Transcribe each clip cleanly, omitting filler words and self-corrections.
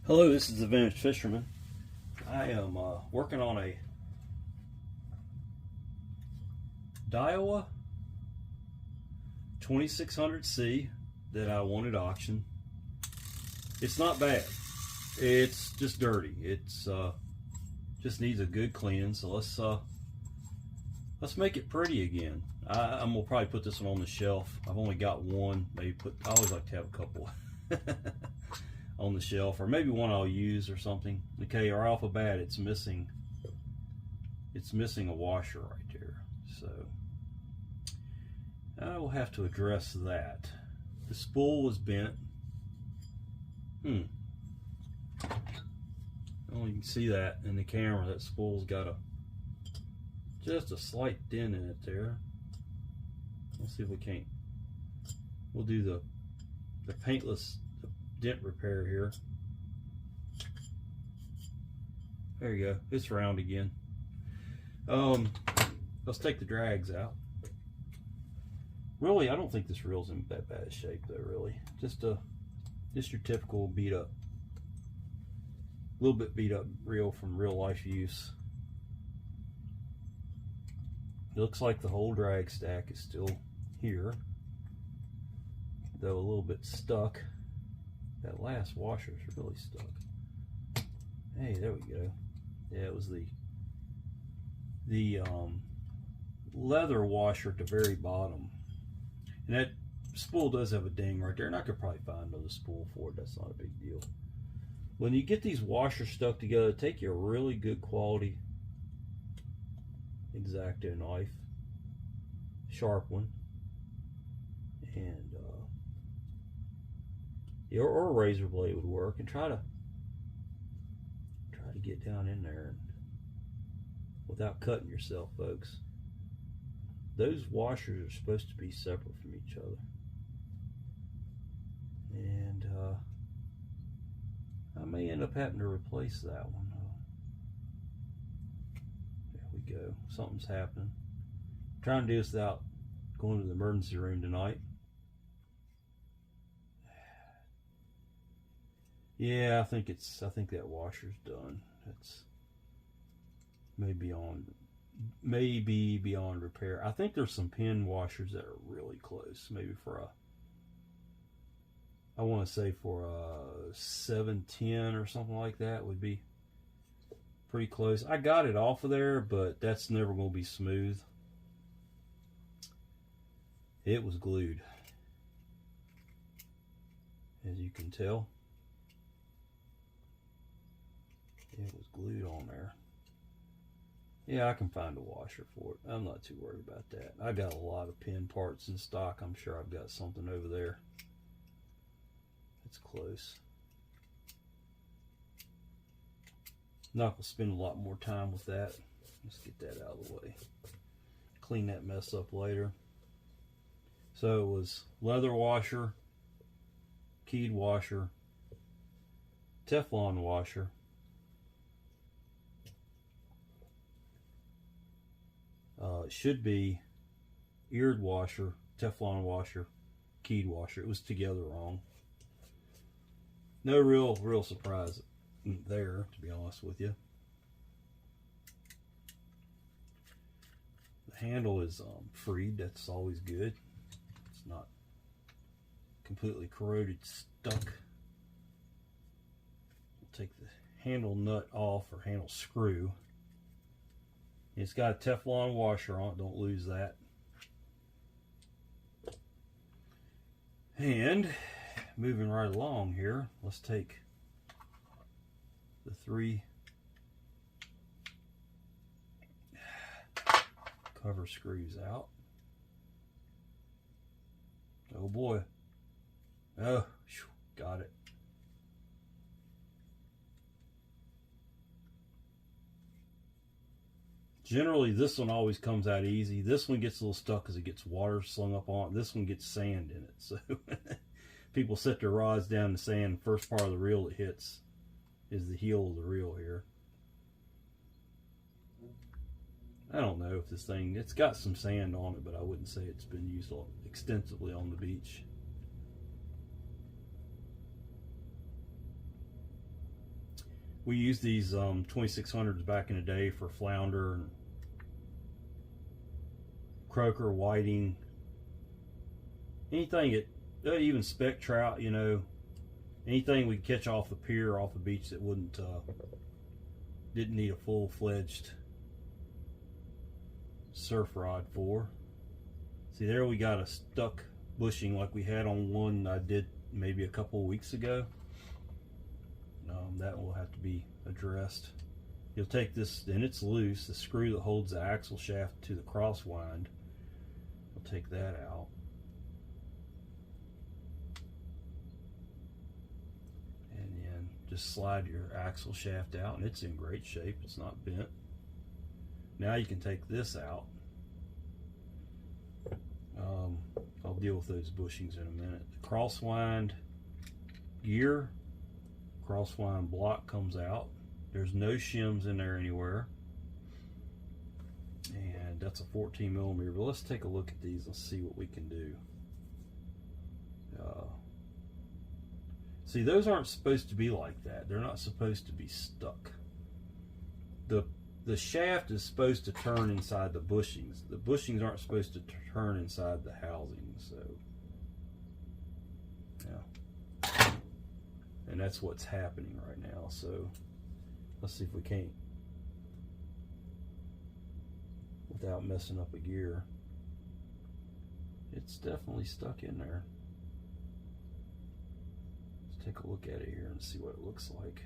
Hello, this is the Vintage Fisherman. I am working on a Daiwa 2600C that I wanted auction. It's not bad. It's just dirty. It's just needs a good clean. So let's make it pretty again. I'm gonna probably put this one on the shelf. I've only got one. Maybe I always like to have a couple on the shelf, or maybe one I'll use or something. Okay, right off the bat, it's missing a washer right there. So I will have to address that. The spool was bent. Oh, you can see that in the camera. That spool's got just a slight dent in it there. Let's see if we can't. We'll do the paintless dent repair here. There you go. It's round again. Let's take the drags out. Really, I don't think this reel's in that bad shape though. Really, just your typical beat up, a little bit beat up reel from real life use. It looks like the whole drag stack is still here, though a little bit stuck. That last washer is really stuck. Hey, there we go. Yeah, it was the leather washer at the very bottom. And that spool does have a ding right there, and I could probably find another spool for it. That's not a big deal. When you get these washers stuck together, take your really good quality X-Acto knife, sharp one, and or a razor blade would work, and try to get down in there and without cutting yourself, folks. Those washers are supposed to be separate from each other, and I may end up having to replace that one. There we go. Something's happening. I'm trying to do this without going to the emergency room tonight. Yeah, I think that washer's done. It's maybe beyond repair. I think there's some pin washers that are really close. Maybe for I want to say for a 710 or something like that would be pretty close. I got it off of there, but that's never going to be smooth. It was glued, as you can tell. It was glued on there. Yeah, I can find a washer for it. I'm not too worried about that. I got a lot of pin parts in stock. I'm sure I've got something over there. It's close. Not going to spend a lot more time with that. Let's get that out of the way. Clean that mess up later. So it was leather washer, keyed washer, Teflon washer, it should be eared washer, Teflon washer, keyed washer. It was together wrong. No real surprise there, to be honest with you. The handle is freed. That's always good. It's not completely corroded, stuck. We'll take the handle nut off, or handle screw. It's got a Teflon washer on it, don't lose that. And moving right along here, let's take the 3 cover screws out. Oh boy. Oh, got it. Generally, this one always comes out easy. This one gets a little stuck because it gets water slung up on it. This one gets sand in it. So people set their rods down in the sand. First part of the reel that hits is the heel of the reel here. I don't know if this thing, it's got some sand on it, but I wouldn't say it's been used extensively on the beach. We used these 2600s back in the day for flounder and croaker, whiting, anything that, even speck trout, you know, anything we could catch off the pier or off the beach that didn't need a full-fledged surf rod for. See, there we got a stuck bushing like we had on one I did maybe a couple of weeks ago. That will have to be addressed. You'll take this, and it's loose, the screw that holds the axle shaft to the crosswind. We'll take that out. And then just slide your axle shaft out, and it's in great shape. It's not bent. Now you can take this out. I'll deal with those bushings in a minute. The crosswind gear, crosswind block comes out. There's no shims in there anywhere. And that's a 14 millimeter. But let's take a look at these and see what we can do. See, those aren't supposed to be like that. They're not supposed to be stuck. The shaft is supposed to turn inside the bushings. The bushings aren't supposed to turn inside the housing. So, yeah. And that's what's happening right now. So, let's see if we can't, without messing up a gear. It's definitely stuck in there. Let's take a look at it here and see what it looks like.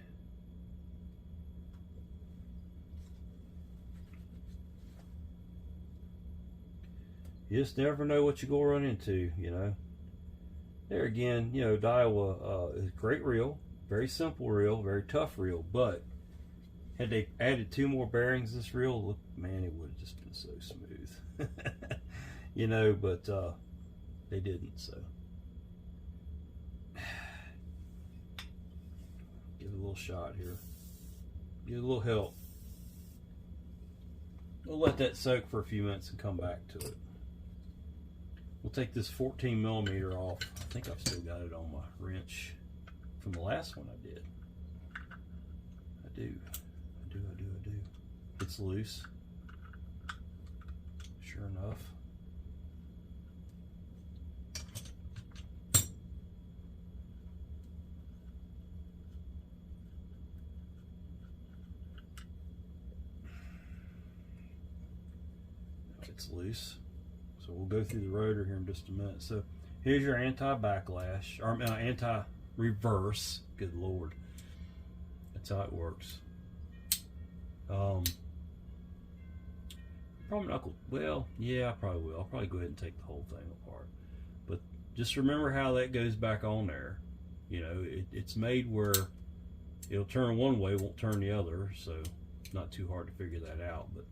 You just never know what you're going to run into, you know. There again, you know, Daiwa is a great reel, very simple reel, very tough reel, but had they added 2 more bearings to this reel, look, man, it would have just been so smooth. You know, but they didn't, so. Give it a little shot here. Give it a little help. We'll let that soak for a few minutes and come back to it. We'll take this 14 millimeter off. I think I've still got it on my wrench from the last one I did. I do. It's loose. Sure enough. It's loose. So we'll go through the rotor here in just a minute. So here's your anti-backlash, or anti-reverse. Good Lord. That's how it works. Probably not, well, yeah, I probably will. I'll probably go ahead and take the whole thing apart. But just remember how that goes back on there. You know, it's made where it'll turn one way, won't turn the other. So not too hard to figure that out. But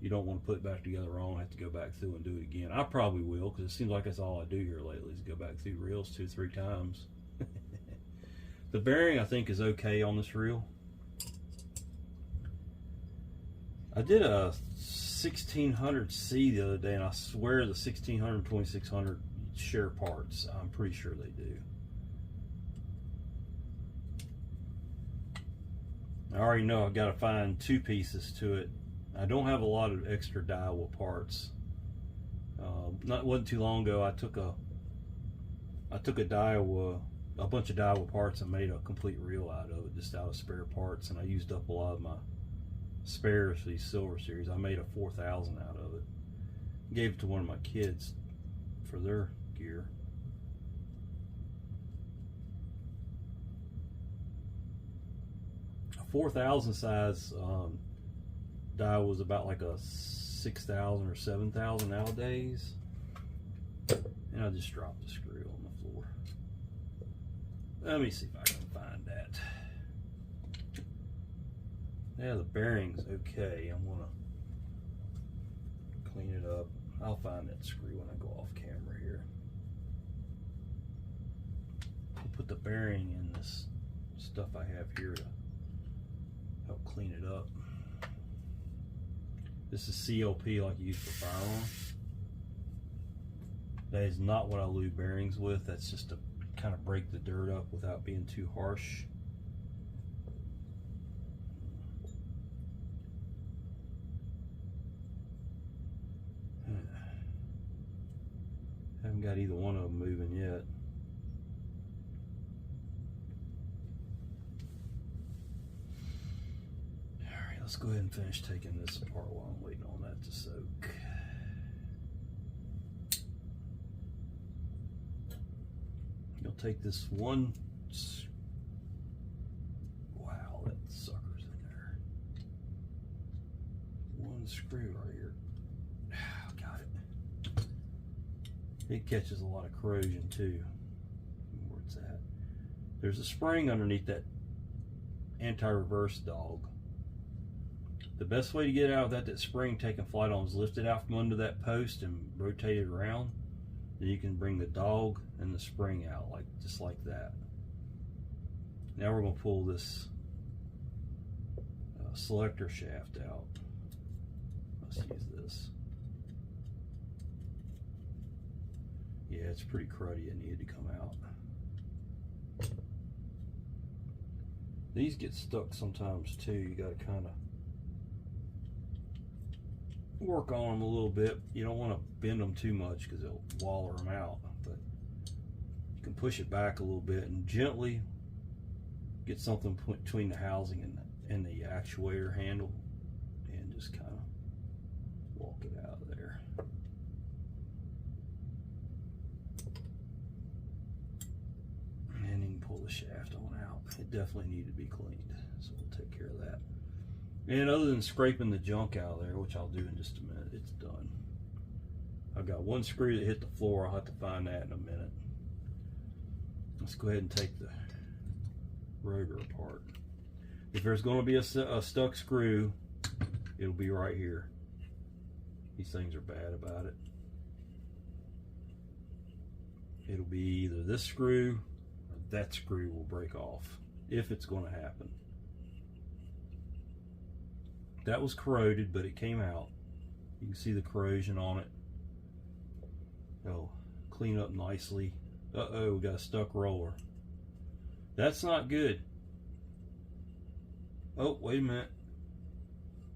you don't want to put it back together wrong, have to go back through and do it again. I probably will, because it seems like that's all I do here lately is go back through reels 2-3 times. The bearing, I think, is okay on this reel. I did a 1600C the other day, and I swear the 1600 and 2600 share parts. I'm pretty sure they do. I already know I've got to find 2 pieces to it. I don't have a lot of extra Daiwa parts. Wasn't too long ago I took a bunch of Daiwa parts and made a complete reel out of it, just out of spare parts, and I used up a lot of my spares for these Silver Series. I made a 4000 out of it. Gave it to one of my kids for their gear. A 4000 size Daiwa was about like a 6000 or 7000 nowadays. And I just dropped the screw on the floor. Let me see if I can find that. Yeah, the bearing's okay. I'm gonna clean it up. I'll find that screw when I go off camera here. I'll put the bearing in this stuff I have here to help clean it up. This is CLP like you use for firearms. That is not what I lube bearings with. That's just to kind of break the dirt up without being too harsh. got either one of them moving yet. Alright, let's go ahead and finish taking this apart while I'm waiting on that to soak. You'll take this one. Wow, that sucker's in there. One screw right here. Got it. It catches a lot of corrosion too. Where it's at. There's a spring underneath that anti-reverse dog. The best way to get out without that spring taking flight on is lift it out from under that post and rotate it around. Then you can bring the dog and the spring out, like just like that. Now we're going to pull this selector shaft out. Let's use this. Yeah, it's pretty cruddy. It needed to come out. These get stuck sometimes too. You got to kind of work on them a little bit. You don't want to bend them too much because it'll waller them out, but you can push it back a little bit and gently get something between the housing and the actuator handle and just kind of walk it out of there. And you can pull the shaft on out. It definitely needed to be cleaned, so we'll take care of that. And other than scraping the junk out of there, which I'll do in just a minute, it's done. I've got one screw that hit the floor. I'll have to find that in a minute. Let's go ahead and take the rotor apart. If there's going to be a stuck screw, it'll be right here. These things are bad about it. It'll be either this screw or that screw will break off, if it's going to happen. That was corroded, but it came out. You can see the corrosion on it. It'll clean up nicely. Uh-oh, we got a stuck roller. That's not good. Oh, wait a minute.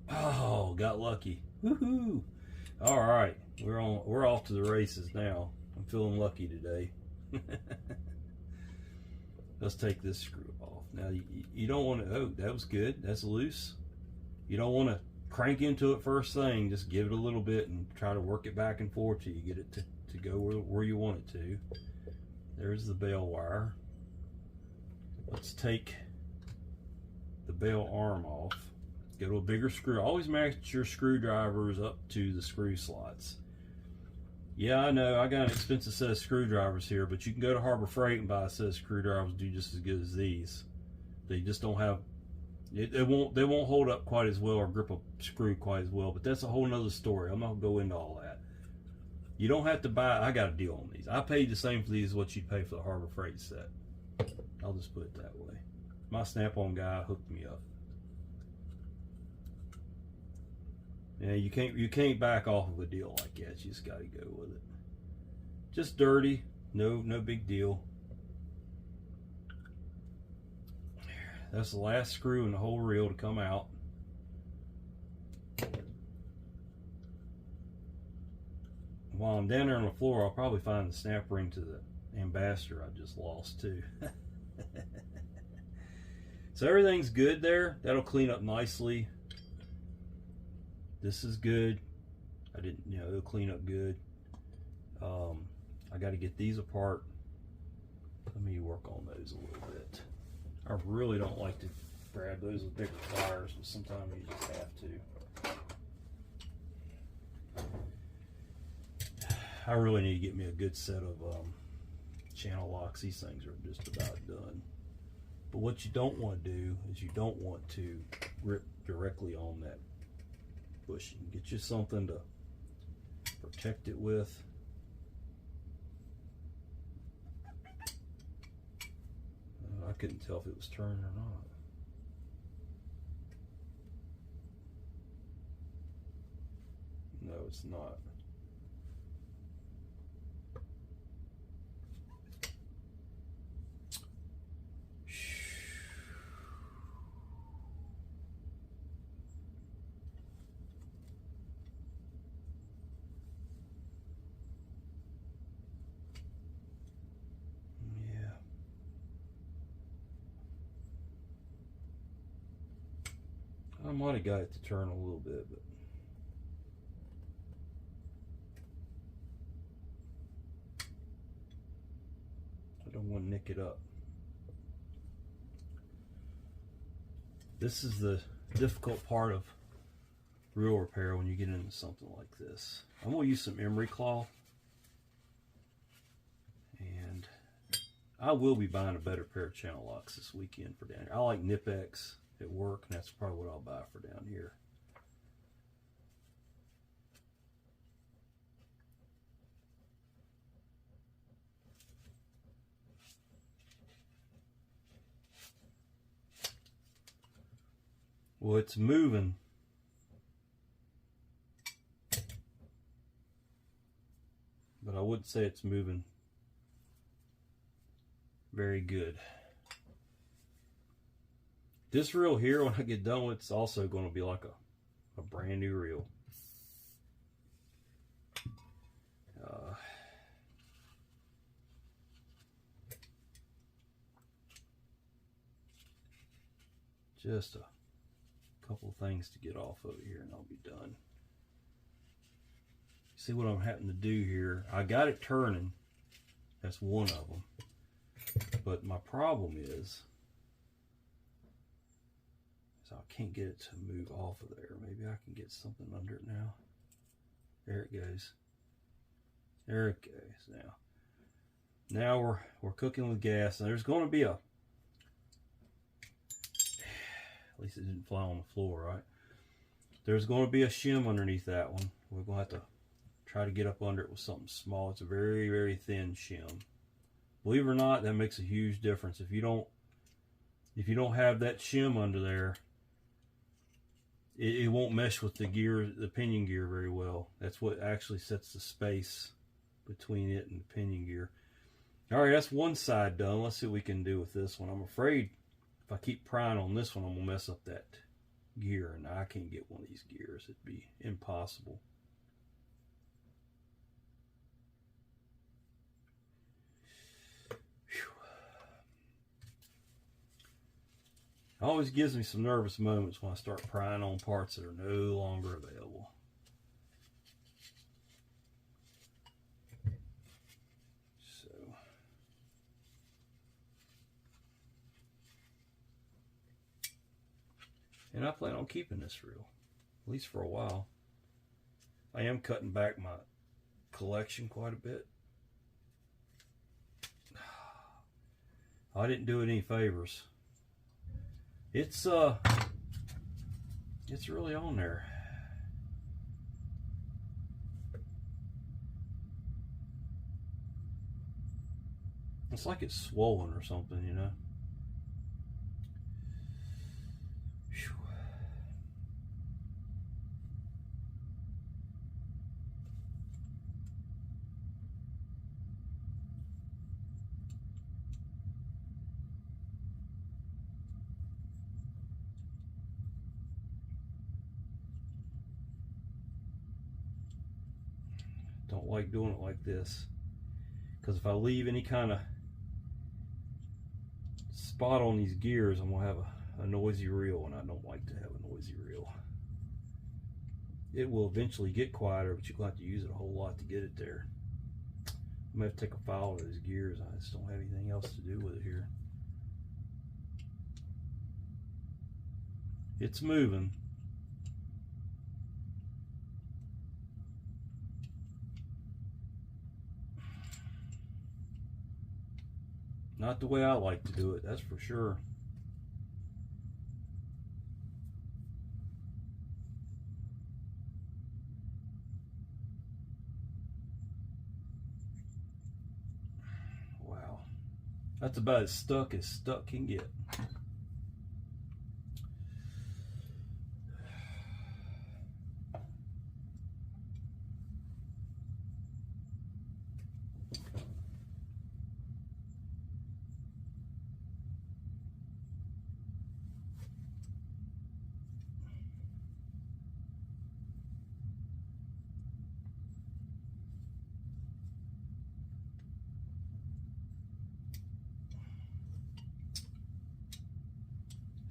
Oh, got lucky. Woohoo! All right, we're off to the races now. I'm feeling lucky today. Let's take this screw off. Now you don't want to. Oh, that was good. That's loose. You don't want to crank into it first thing. Just give it a little bit and try to work it back and forth till you get it to go where you want it to. There's the bail wire. Let's take the bail arm off. Go to a bigger screw. Always match your screwdrivers up to the screw slots. Yeah, I know I got an expensive set of screwdrivers here, but you can go to Harbor Freight and buy a set of screwdrivers that do just as good as these. They just don't have. They won't hold up quite as well or grip a screw quite as well, but that's a whole nother story. I'm not gonna go into all that. You don't have to buy. I got a deal on these. I paid the same for these as what you'd pay for the Harbor Freight set. I'll just put it that way. My Snap-on guy hooked me up. Yeah, you can't back off of a deal like that. You just got to go with it. Just dirty, no big deal. That's the last screw in the whole reel to come out. While I'm down there on the floor, I'll probably find the snap ring to the ambassador I just lost too. So everything's good there. That'll clean up nicely. This is good. It'll clean up good. I got to get these apart. Let me work on those a little bit. I really don't like to grab those with bigger pliers, but sometimes you just have to. I really need to get me a good set of channel locks. These things are just about done. But what you don't want to do is you don't want to grip directly on that bushing. Get you something to protect it with. I couldn't tell if it was turning or not. No, it's not. I might have got it to turn a little bit, but I don't want to nick it up. This is the difficult part of reel repair when you get into something like this. I'm going to use some emery cloth, and I will be buying a better pair of channel locks this weekend for down here. I like Nip-X at work, and that's probably what I'll buy for down here. Well, it's moving. But I would say it's moving very good. This reel here, when I get done with, it's also going to be like a brand new reel. Just a couple of things to get off of it here and I'll be done. See what I'm having to do here. I got it turning. That's one of them. But my problem is I can't get it to move off of there. Maybe I can get something under it now. There it goes. There it goes now. Now we're cooking with gas, and there's going to be a, at least it didn't fly on the floor, right? There's going to be a shim underneath that one. We're going to have to try to get up under it with something small. It's a very, very thin shim. Believe it or not, that makes a huge difference. If you don't have that shim under there, it won't mesh with the gear, the pinion gear very well. That's what actually sets the space between it and the pinion gear. All right, that's one side done. Let's see what we can do with this one. I'm afraid if I keep prying on this one, I'm gonna mess up that gear, and I can't get one of these gears. It'd be impossible. It always gives me some nervous moments when I start prying on parts that are no longer available. So, and I plan on keeping this reel, at least for a while. I am cutting back my collection quite a bit. I didn't do it any favors. It's really on there. It's like it's swollen or something, you know. Whew. Don't like doing it like this, because if I leave any kind of spot on these gears, I'm gonna have a noisy reel, and I don't like to have a noisy reel. It will eventually get quieter, but you're gonna have to use it a whole lot to get it there. I'm gonna have to take a file of those gears. I just don't have anything else to do with it here. It's moving. Not the way I like to do it, that's for sure. Wow. That's about as stuck can get.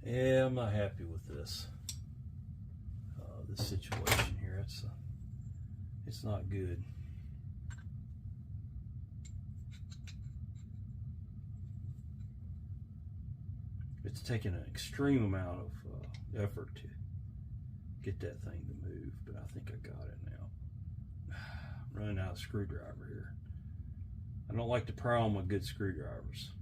Yeah, I'm not happy with this. this situation here. It's not good. It's taken an extreme amount of effort to get that thing to move, but I think I got it now. I'm running out of screwdriver here. I don't like to pry on my good screwdrivers.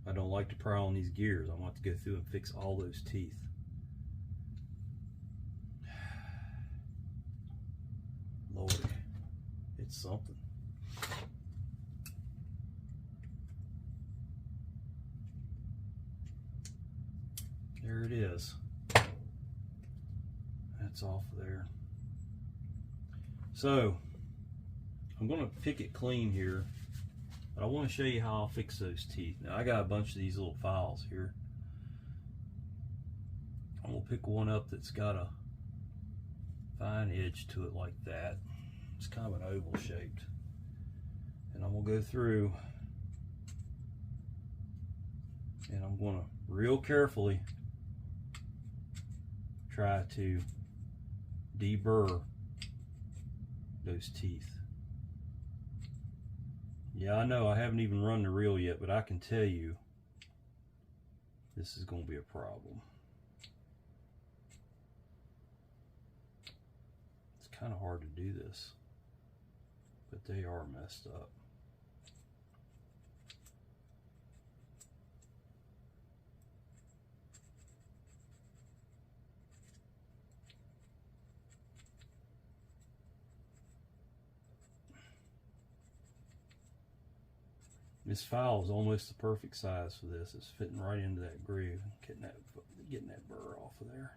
I don't like to pry on these gears. I want to go through and fix all those teeth. Lordy, it's something. There it is. That's off of there. So, I'm going to pick it clean here, but I want to show you how I'll fix those teeth. Now, I got a bunch of these little files here. I'm going to pick one up that's got a fine edge to it like that. It's kind of an oval shaped. And I'm going to go through and I'm going to real carefully try to deburr those teeth. Yeah, I know I haven't even run the reel yet, but I can tell you this is going to be a problem. It's kind of hard to do this, but they are messed up. This file is almost the perfect size for this. It's fitting right into that groove, getting that burr off of there.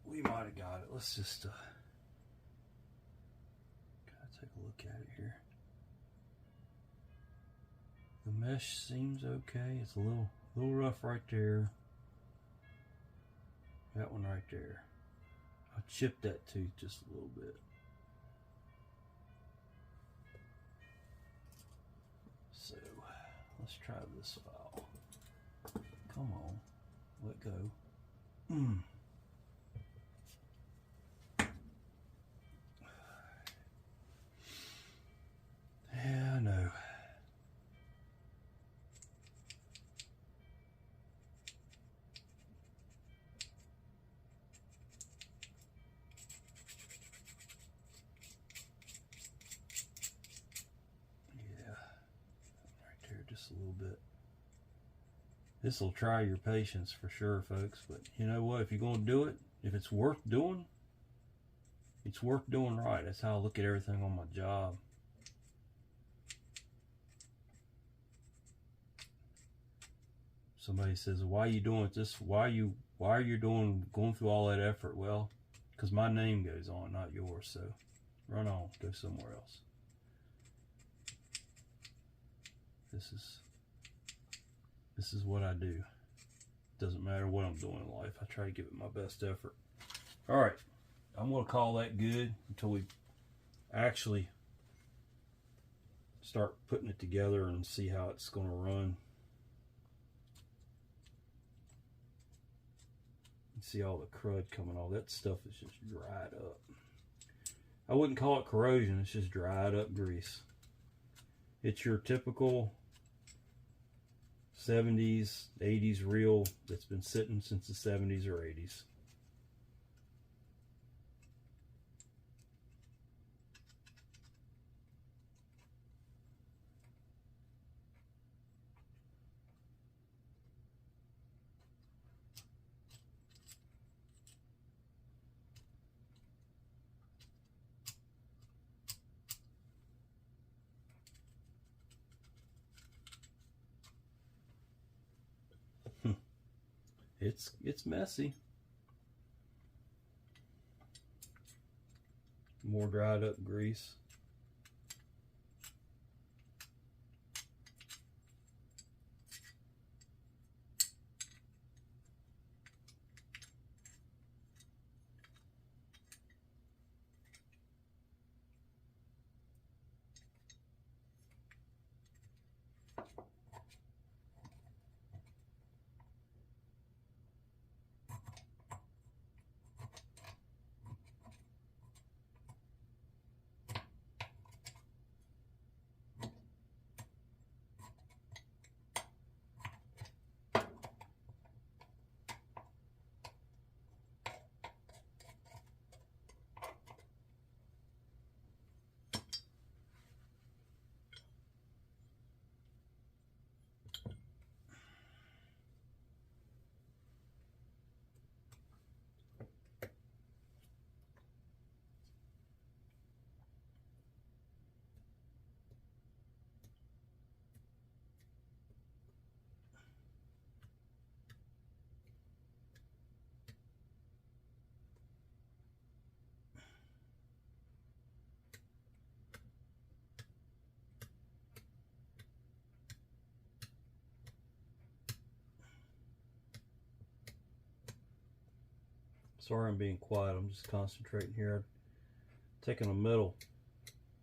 We might have got it. Let's just gotta take a look at it here. The mesh seems okay. It's a little rough right there. That one right there. I chipped that tooth just a little bit. So let's try this file. Come on, let go. Yeah, I know. Yeah, right there just a little bit. This will try your patience for sure, folks, but you know what? If you're going to do it, if it's worth doing, it's worth doing right. That's how I look at everything on my job. Somebody says, why are you doing this? Why are you going through all that effort? Well, because my name goes on, not yours. So run on, go somewhere else. This is what I do. Doesn't matter what I'm doing in life. I try to give it my best effort. All right, I'm going to call that good until we actually start putting it together and see how it's going to run. See all the crud coming off. That stuff is just dried up. I wouldn't call it corrosion, it's just dried up grease. It's your typical 70s, 80s reel that's been sitting since the 70s or 80s. It's messy. More dried up grease. Sorry I'm being quiet, I'm just concentrating here. Taking a metal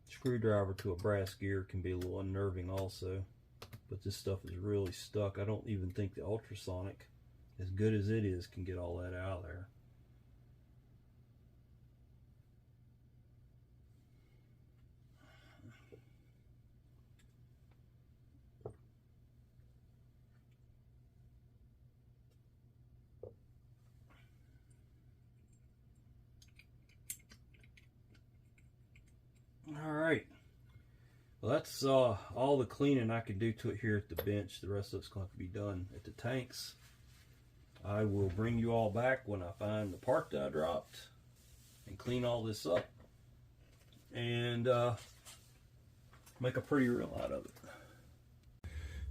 screwdriver to a brass gear can be a little unnerving also, but this stuff is really stuck. I don't even think the ultrasonic, as good as it is, can get all that out of there. Alright, well that's all the cleaning I can do to it here at the bench. The rest of it's going to be done at the tanks. I will bring you all back when I find the part that I dropped and clean all this up and make a pretty reel out of it.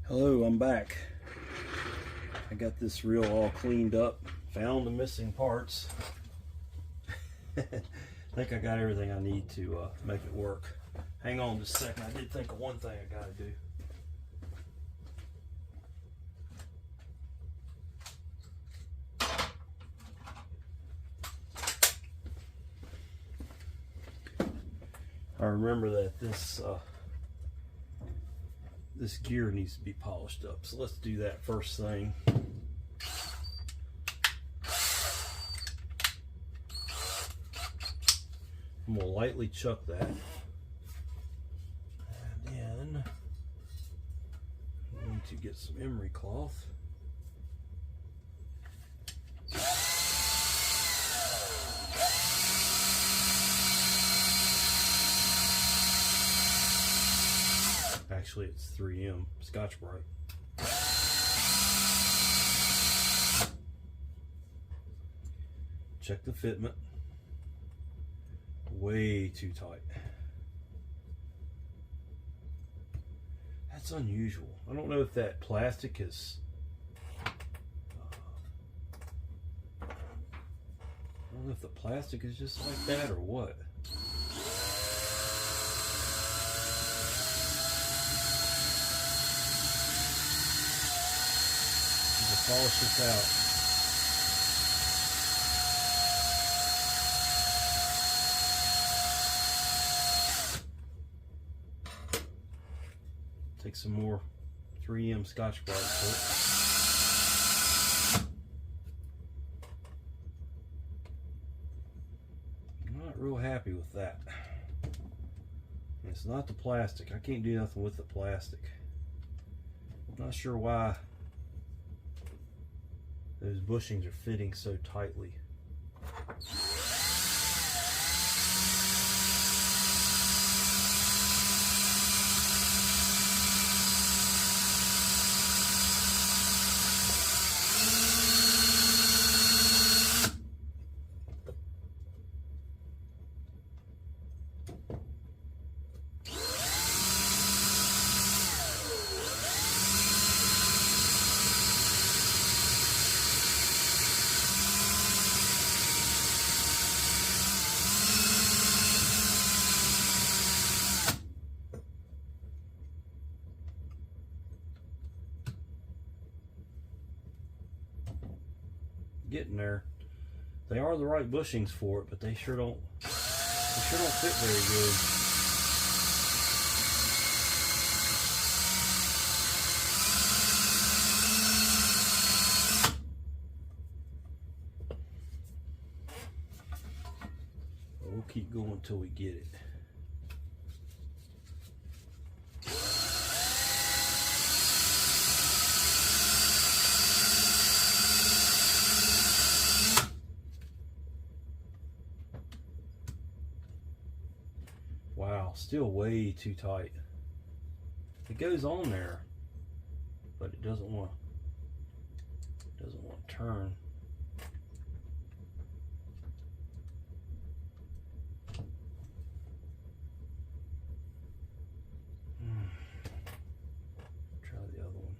Hello, I'm back. I got this reel all cleaned up, found the missing parts. I think I got everything I need to make it work. Hang on just a second. I did think of one thing I gotta do. I remember that this gear needs to be polished up, so let's do that first thing. I'm gonna lightly chuck that, and then I need to get some emery cloth. Actually, it's 3M Scotch-Brite. Check the fitment. Way too tight. That's unusual. I don't know if that plastic is I don't know if the plastic is just like that or what. I'll polish this out. Take some more 3M Scotch-Brite to it. I'm not real happy with that. It's not the plastic. I can't do nothing with the plastic. I'm not sure why those bushings are fitting so tightly. getting there. They are the right bushings for it, but they sure don't fit very good. We'll keep going until we get it. Wow, still way too tight. It goes on there, but it doesn't want to turn. Try the other one.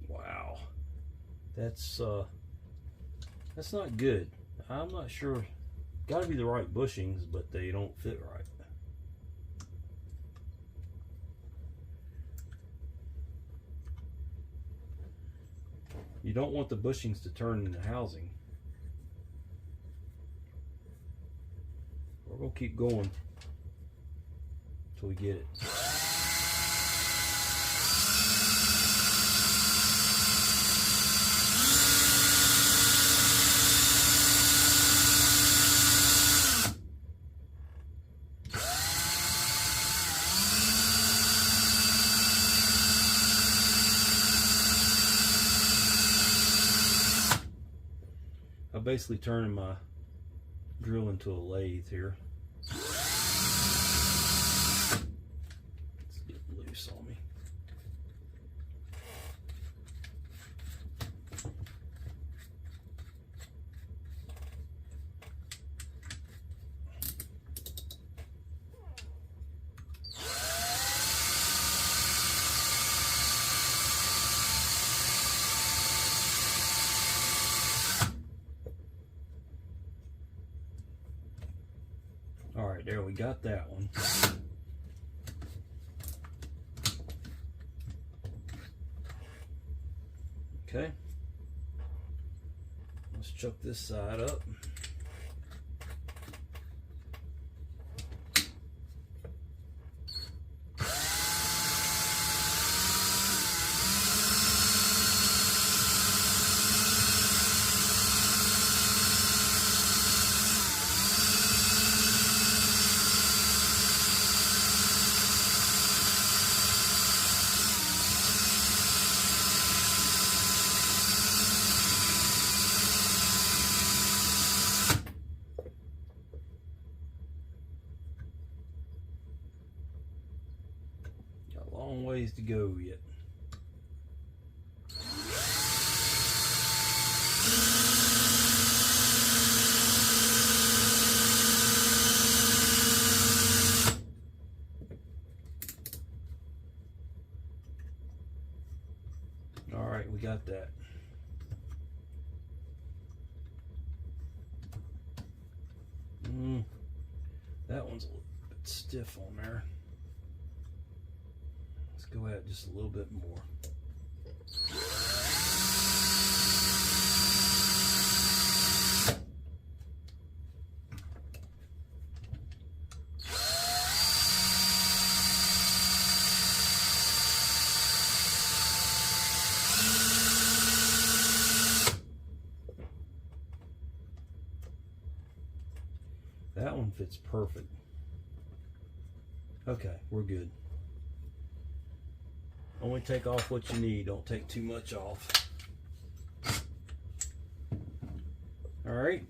Wow, that's not good. I'm not sure. Got to be the right bushings, but they don't fit right. You don't want the bushings to turn into housing. We're going to keep going until we get it. I'm basically turning my drill into a lathe here. It's getting loose on me. All right, there, we got that one. Okay, let's chuck this side up. Long ways to go yet. All right, we got that. That one's a little bit stiff on there. Let's go at it just a little bit more. That one fits perfect. Okay, we're good. Only take off what you need, don't take too much off. All right,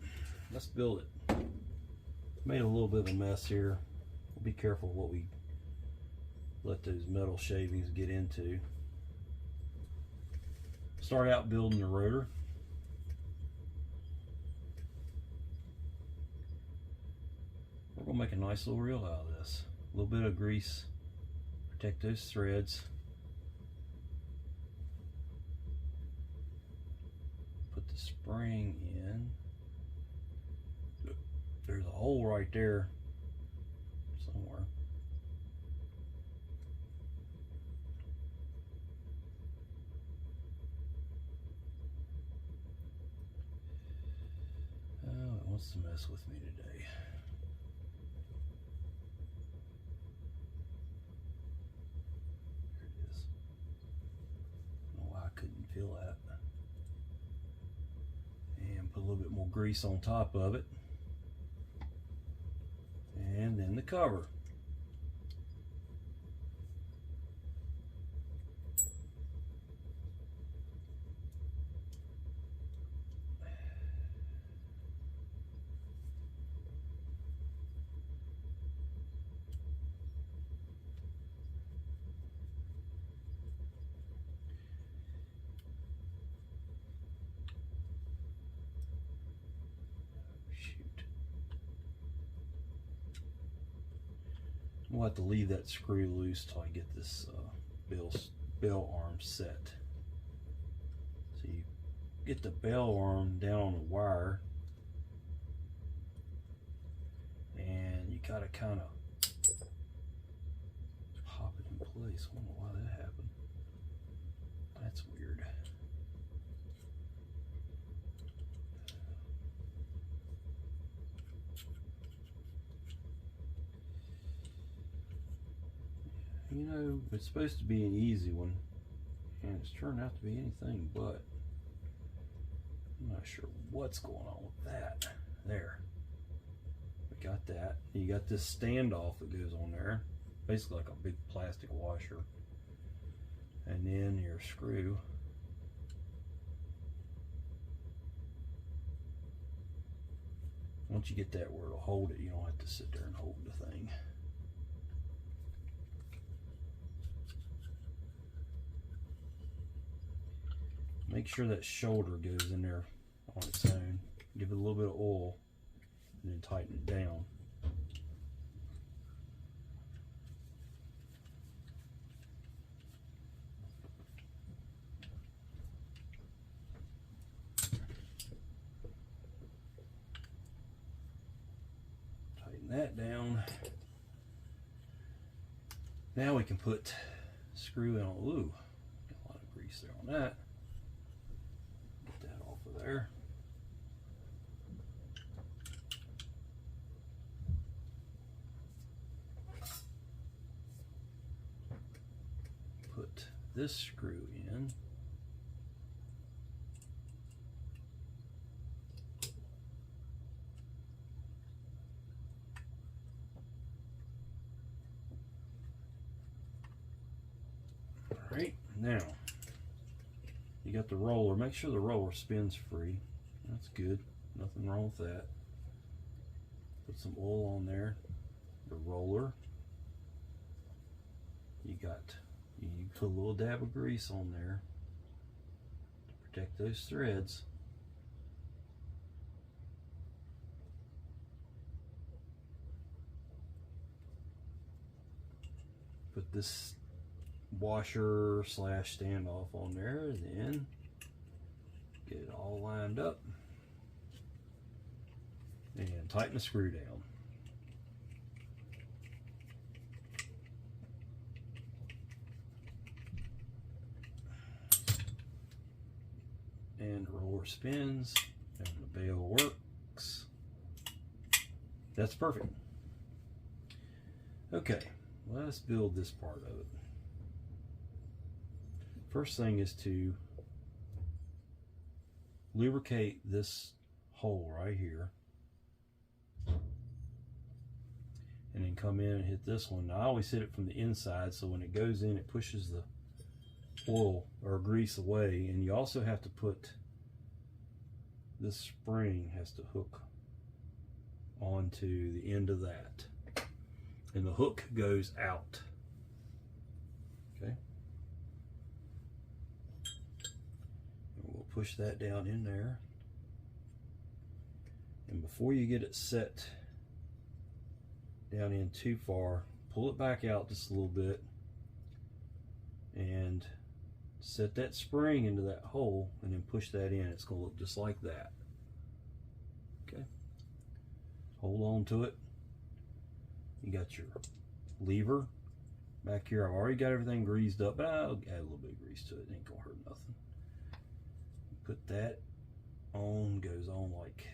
let's build it. Made a little bit of a mess here. We'll be careful what we let those metal shavings get into. Start out building the rotor. We're gonna make a nice little reel out of this. A little bit of grease, protect those threads. Put the spring in. There's a hole right there somewhere. wants to mess with me today. There it is. I don't know why I couldn't feel that. And put a little bit more grease on top of it. And then the cover. We'll have to leave that screw loose till I get this bell arm set. So you get the bell arm down on the wire, and you gotta kind of pop it in place. I don't know why that happened. That's weird. You know, it's supposed to be an easy one, and it's turned out to be anything but. I'm not sure what's going on with that. There. We got that. You got this standoff that goes on there, basically like a big plastic washer. And then your screw. Once you get that where it'll hold it, you don't have to sit there and hold the thing. Make sure that shoulder goes in there on its own. Give it a little bit of oil and then tighten it down. Tighten that down. Now we can put screw in. Ooh, got a lot of grease there on that. There. Put this screw in. All right, now you got the roller. Make sure the roller spins free. That's good. Nothing wrong with that. Put some oil on there. The roller. You put a little dab of grease on there to protect those threads. Put this washer slash standoff on there, and then get it all lined up and tighten the screw down. And the roller spins and the bail works. That's perfect. Okay, let's build this part of it. First thing is to lubricate this hole right here, and then come in and hit this one. Now, I always hit it from the inside, so when it goes in, it pushes the oil or grease away. And you also have to put this spring has to hook onto the end of that, and the hook goes out. Okay. Push that down in there, and before you get it set down in too far, pull it back out just a little bit and set that spring into that hole, and then push that in. It's going to look just like that. Okay, hold on to it. You got your lever back here. I've already got everything greased up, but I'll add a little bit of grease to it. It ain't gonna hurt nothing. Put that on, goes on like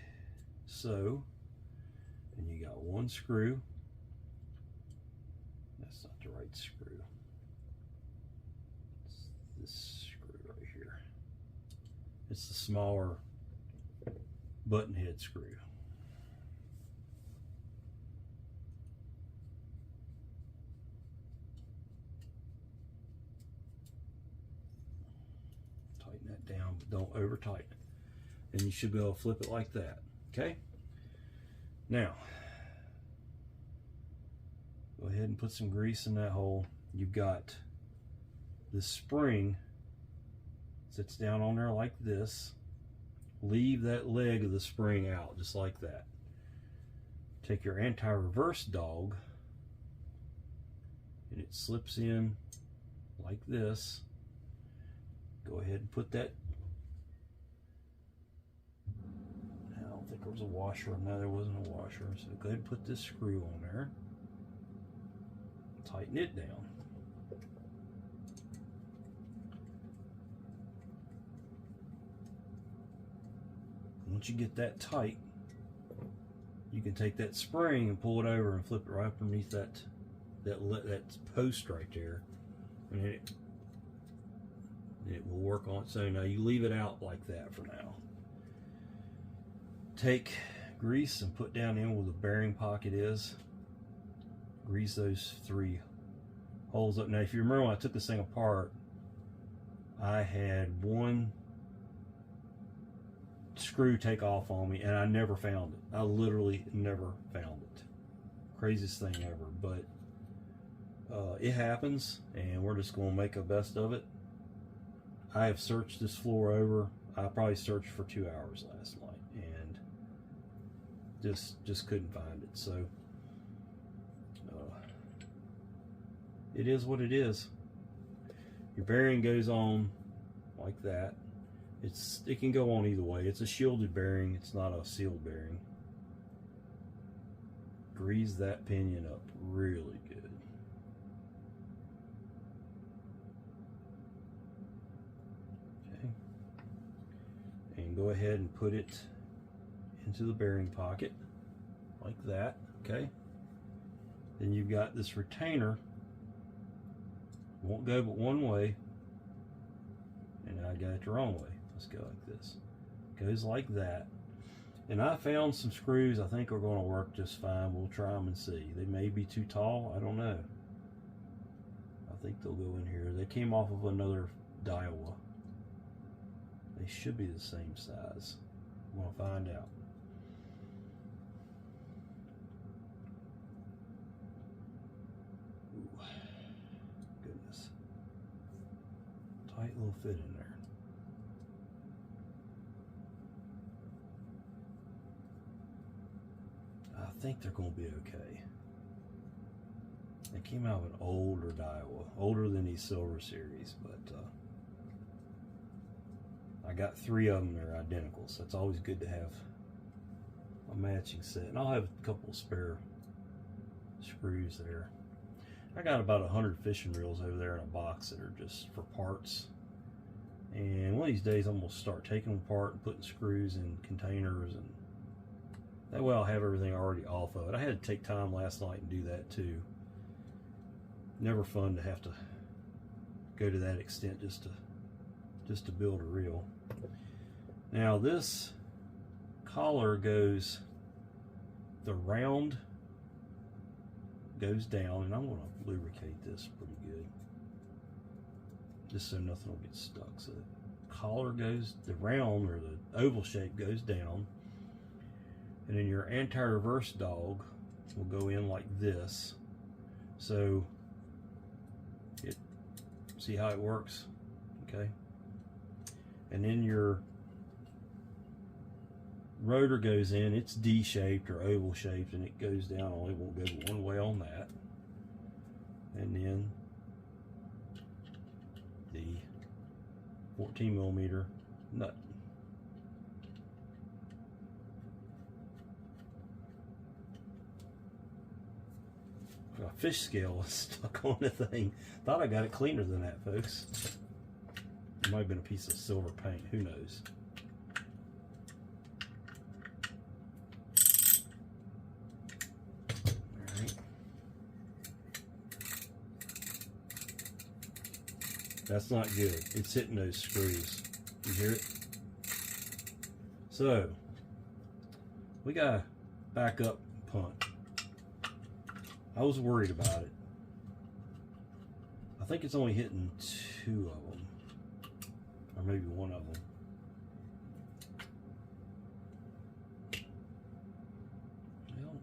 so. And you got one screw. That's not the right screw. It's this screw right here. It's the smaller button head screw. Tighten that down, but don't over tighten it. And you should be able to flip it like that. Okay? Now, go ahead and put some grease in that hole. You've got this spring, sits down on there like this. Leave that leg of the spring out, just like that. Take your anti-reverse dog, and it slips in like this. Go ahead and put that. I don't think there was a washer. No, there wasn't a washer. So go ahead and put this screw on there. Tighten it down. Once you get that tight, you can take that spring and pull it over and flip it right underneath that post right there, and it will work on its own. Now you leave it out like that for now. Take grease and put down in where the bearing pocket is. Grease those 3 holes up. Now if you remember when I took this thing apart, I had one screw take off on me and I never found it. I literally never found it. Craziest thing ever, but it happens and we're just going to make the best of it. I have searched this floor over. I probably searched for 2 hours last night and just couldn't find it. So it is what it is. Your bearing goes on like that. It can go on either way. It's a shielded bearing. It's not a sealed bearing. Grease that pinion up really good. Okay. And go ahead and put it into the bearing pocket like that. Okay. Then you've got this retainer. Won't go but one way. And I got it the wrong way. Let's go like this. Goes like that. And I found some screws I think are going to work just fine. We'll try them and see. They may be too tall. I don't know. I think they'll go in here. They came off of another Daiwa. They should be the same size. I'm going to find out. Ooh. Goodness. Tight little fit in there. I think they're going to be okay. They came out of an older Daiwa, older than these Silver Series, but I got 3 of them that are identical, so it's always good to have a matching set. And I'll have a couple of spare screws there. I got about 100 fishing reels over there in a box that are just for parts. And one of these days I'm going to start taking them apart and putting screws in containers, and that way I'll have everything already off of it. I had to take time last night and do that too. Never fun to have to go to that extent just to build a reel. Now this collar goes, the round goes down, and I'm going to lubricate this pretty good just so nothing will get stuck. So the collar goes, the round or the oval shape goes down. And then your anti-reverse dog will go in like this. So, see how it works? Okay. And then your rotor goes in. It's D-shaped or oval shaped, and it goes down. Only won't go one way on that. And then the 14mm nut. A fish scale was stuck on the thing. Thought I got it cleaner than that, folks. It might have been a piece of silver paint. Who knows? That's not good. It's hitting those screws. You hear it? So, we got a backup punt. I was worried about it. I think it's only hitting 2 of them. Or maybe 1 of them. Well,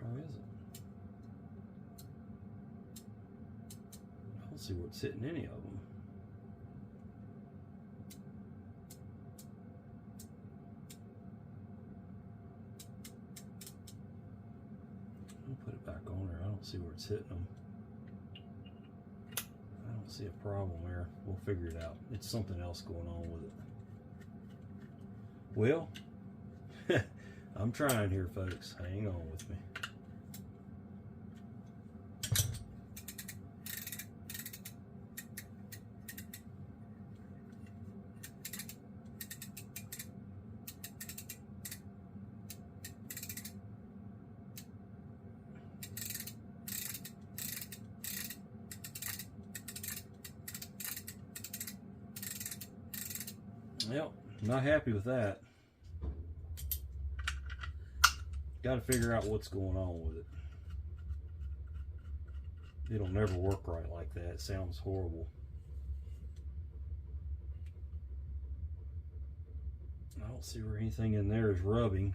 where is it? I don't see where it's hitting any of them. I'll put it back on there. I don't see where it's hitting them. I don't see a problem there. We'll figure it out. It's something else going on with it. Well, I'm trying here, folks. Hang on with me. Well, not happy with that. Got to figure out what's going on with it. It'll never work right like that. It sounds horrible. I don't see where anything in there is rubbing.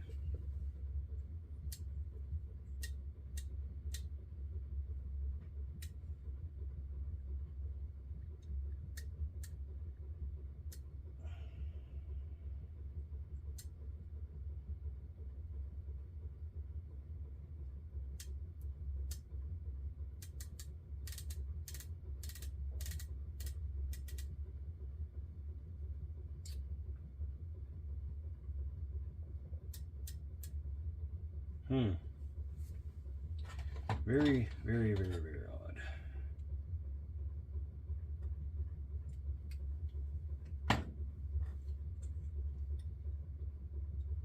Very, very, very, very odd.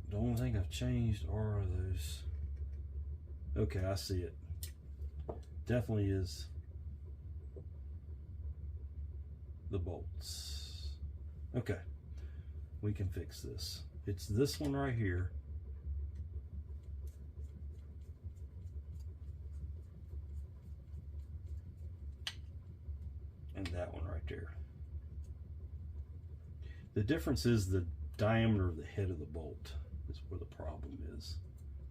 The only thing I've changed are those. Okay, I see it. Definitely is the bolts. Okay, we can fix this. It's this one right here. And that one right there. The difference is the diameter of the head of the bolt is where the problem is.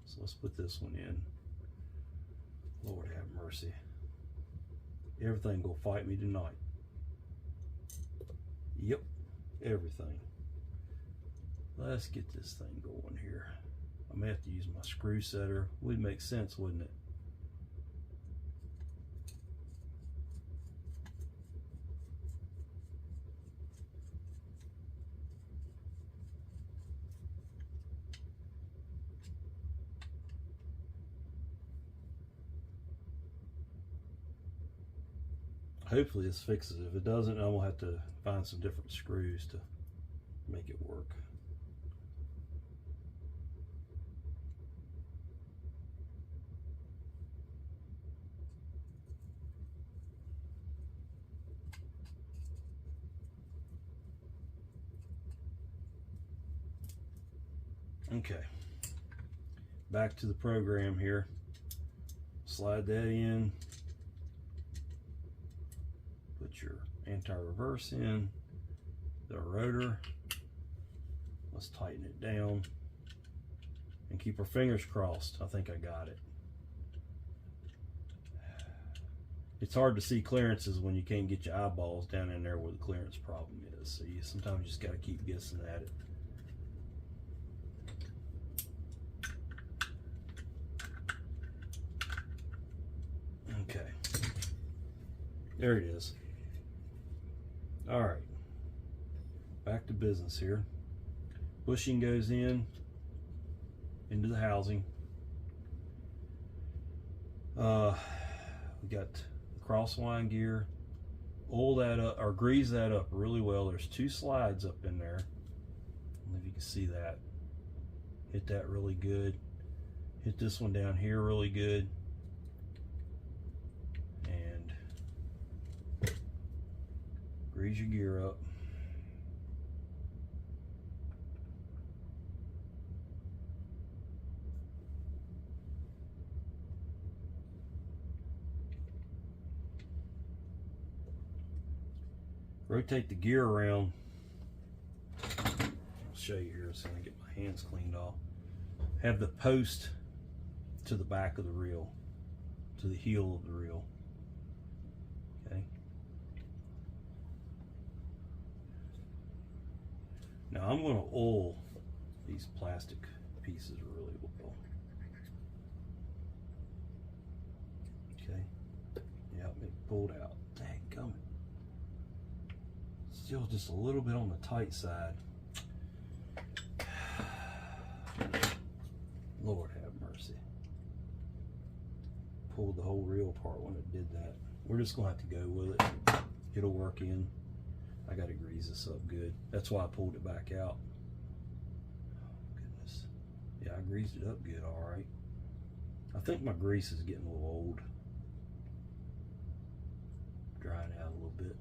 So let's put this one in. Lord have mercy. Everything gonna fight me tonight. Yep, everything. Let's get this thing going here. I may have to use my screw setter. Would make sense, wouldn't it? Hopefully this fixes it. If it doesn't, I'm gonna have to find some different screws to make it work. Okay, back to the program here. Slide that in. Put your anti-reverse in, the rotor. Let's tighten it down and keep our fingers crossed. I think I got it. It's hard to see clearances when you can't get your eyeballs down in there where the clearance problem is. So you sometimes just got to keep guessing at it. Okay, there it is. All right, back to business here. Bushing goes into the housing. We got the crosswind gear. Oil that up, or grease that up really well. There's 2 slides up in there. I don't know if you can see that. Hit that really good. Hit this one down here really good. And Grease your gear up. Rotate the gear around. I'll show you here so I can get my hands cleaned off. Have the post to the back of the reel, to the heel of the reel. Okay. Now I'm going to oil these plastic pieces really well. Okay. Yeah, it pulled out. Dadgummit. Still just a little bit on the tight side. Lord have mercy. Pulled the whole reel apart when it did that. We're just gonna have to go with it. It'll work in. I gotta grease this up good. That's why I pulled it back out. Oh, goodness. Yeah, I greased it up good, all right. I think my grease is getting a little old. Drying out a little bit.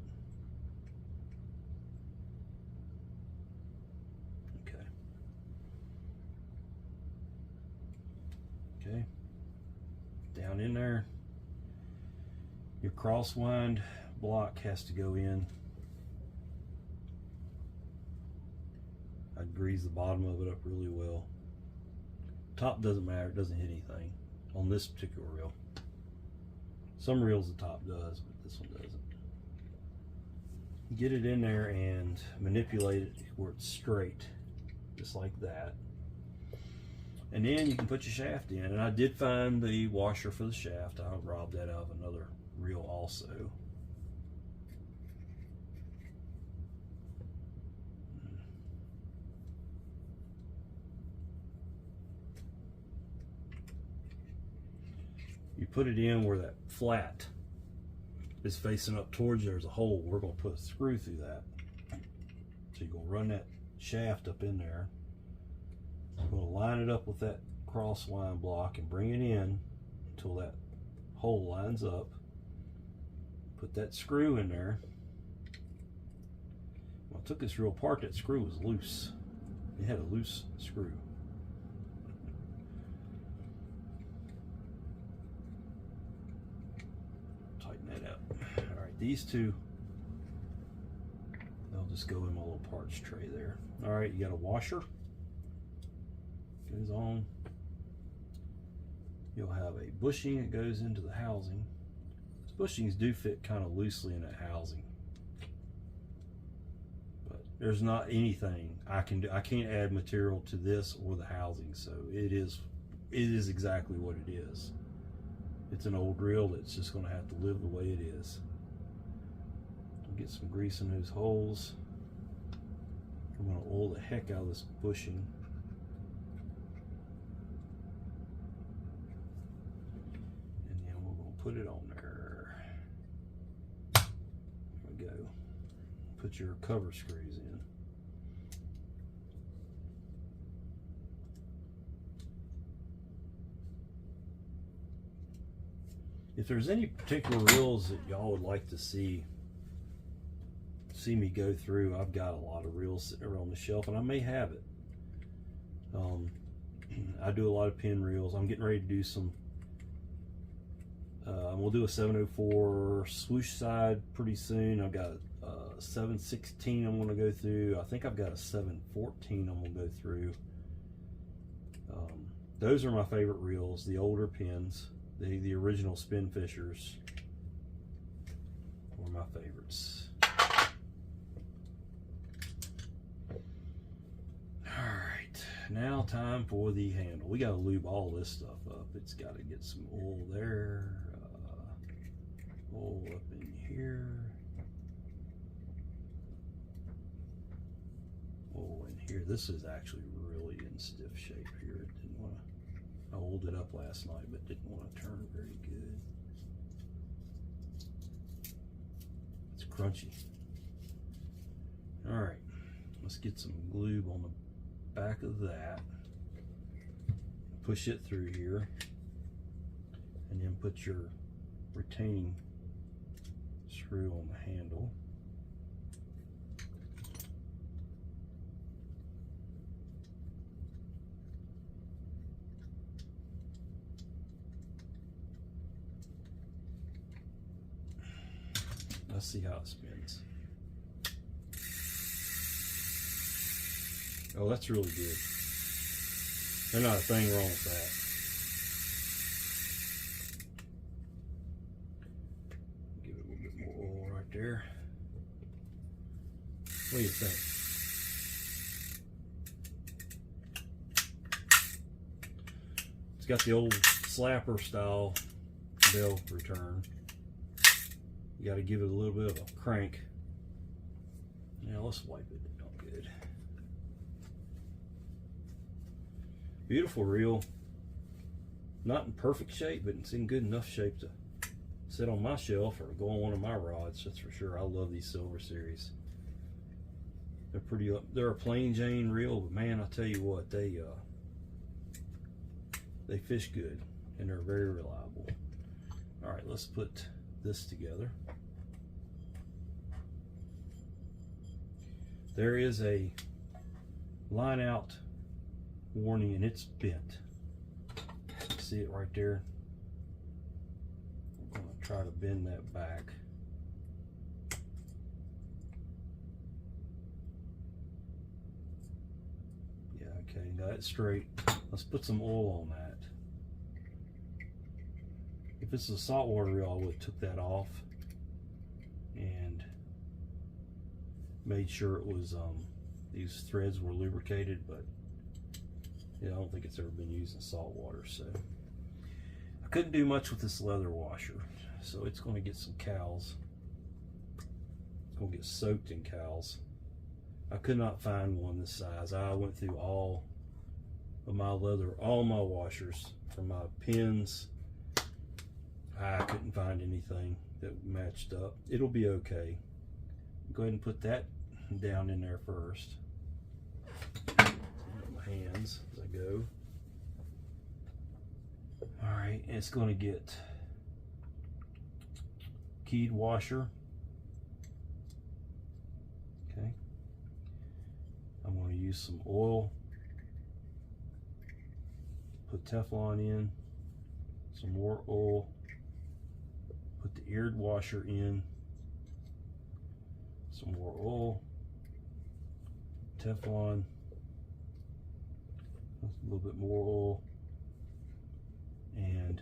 Okay, down in there, your crosswind block has to go in. I'd grease the bottom of it up really well. Top doesn't matter, it doesn't hit anything on this particular reel. Some reels the top does, but this one doesn't. Get it in there and manipulate it where it's straight, just like that. And then you can put your shaft in. And I did find the washer for the shaft. I robbed that out of another reel also. You put it in where that flat is facing up towards you. There's a hole. We're going to put a screw through that. So you're going to run that shaft up in there. I'm going to line it up with that crosswind block and bring it in until that hole lines up. Put that screw in there. When I took this reel apart, that screw was loose. It had a loose screw. Tighten that up. All right, these two, they'll just go in my little parts tray there. All right, you got a washer. Goes on. You'll have a bushing that goes into the housing. These bushings do fit kind of loosely in that housing, but there's not anything I can do. I can't add material to this or the housing, so it is exactly what it is. It's an old reel that's just going to have to live the way it is. Get some grease in those holes. I'm going to oil the heck out of this bushing. Put it on there. There we go. Put your cover screws in. If there's any particular reels that y'all would like to see me go through, I've got a lot of reels sitting around the shelf, and I may have it. I do a lot of pin reels. I'm getting ready to do some. We'll do a 704 swoosh side pretty soon. I've got a 716 I'm going to go through. I think I've got a 714 I'm going to go through. Those are my favorite reels, the older pins. The original Spin Fishers were my favorites. Alright, now time for the handle. We got to lube all this stuff up. It's got to get some oil there. Oil up in here. Oil in here. This is actually really in stiff shape here. It didn't want to. I oiled it up last night, but didn't want to turn very good. It's crunchy. All right, let's get some lube on the back of that. Push it through here, and then put your retaining screw on the handle. Let's see how it spins. Oh, that's really good. There's not a thing wrong with that. Give it a little bit more oil right there. What do you think? It's got the old slapper style bell return. You got to give it a little bit of a crank. Now let's wipe it down good. Beautiful reel. Not in perfect shape, but it's in good enough shape to sit on my shelf or go on one of my rods. That's for sure. I love these Silver Series. They're pretty. They're a plain Jane reel, but man, I tell you what, they fish good and they're very reliable. All right, let's put this together. There is a line out warning and it's bent. See it right there? I'm going to try to bend that back. Yeah, okay, got it straight. Let's put some oil on that. If it's a saltwater reel, I would have took that off and made sure it was these threads were lubricated, but yeah, I don't think it's ever been used in salt water, so I couldn't do much with this leather washer. So it's going to get some cowls. It's going to get soaked in cowls. I could not find one this size. I went through all of my leather, all my washers for my pins. I couldn't find anything that matched up. It'll be okay. Go ahead and put that down in there first. My hands as I go. All right, and it's going to get keyed washer. Okay. I'm going to use some oil. Put Teflon in. Some more oil. Put the eared washer in. Some more oil. Teflon. A little bit more oil. And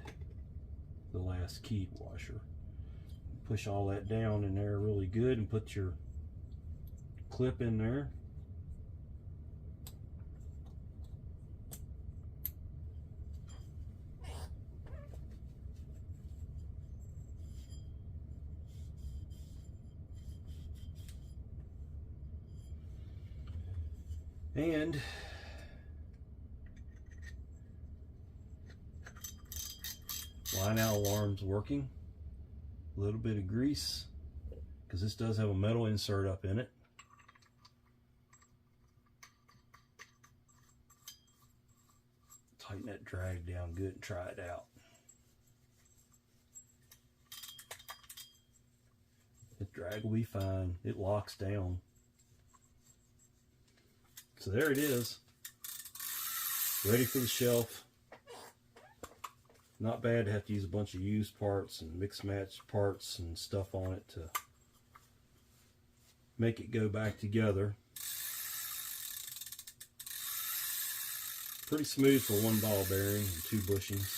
the last keyed washer. Push all that down in there really good and put your clip in there. And line out alarm's working. A little bit of grease, because this does have a metal insert up in it. Tighten that drag down good and try it out. The drag will be fine. It locks down. So there it is, ready for the shelf. Not bad to have to use a bunch of used parts and mix match parts and stuff on it to make it go back together. Pretty smooth for one ball bearing and 2 bushings.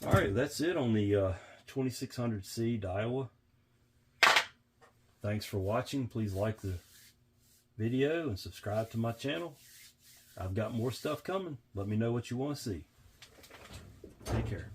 All right, that's it on the 2600C Daiwa. Thanks for watching. Please like the video and subscribe to my channel. I've got more stuff coming. Let me know what you want to see. Take care.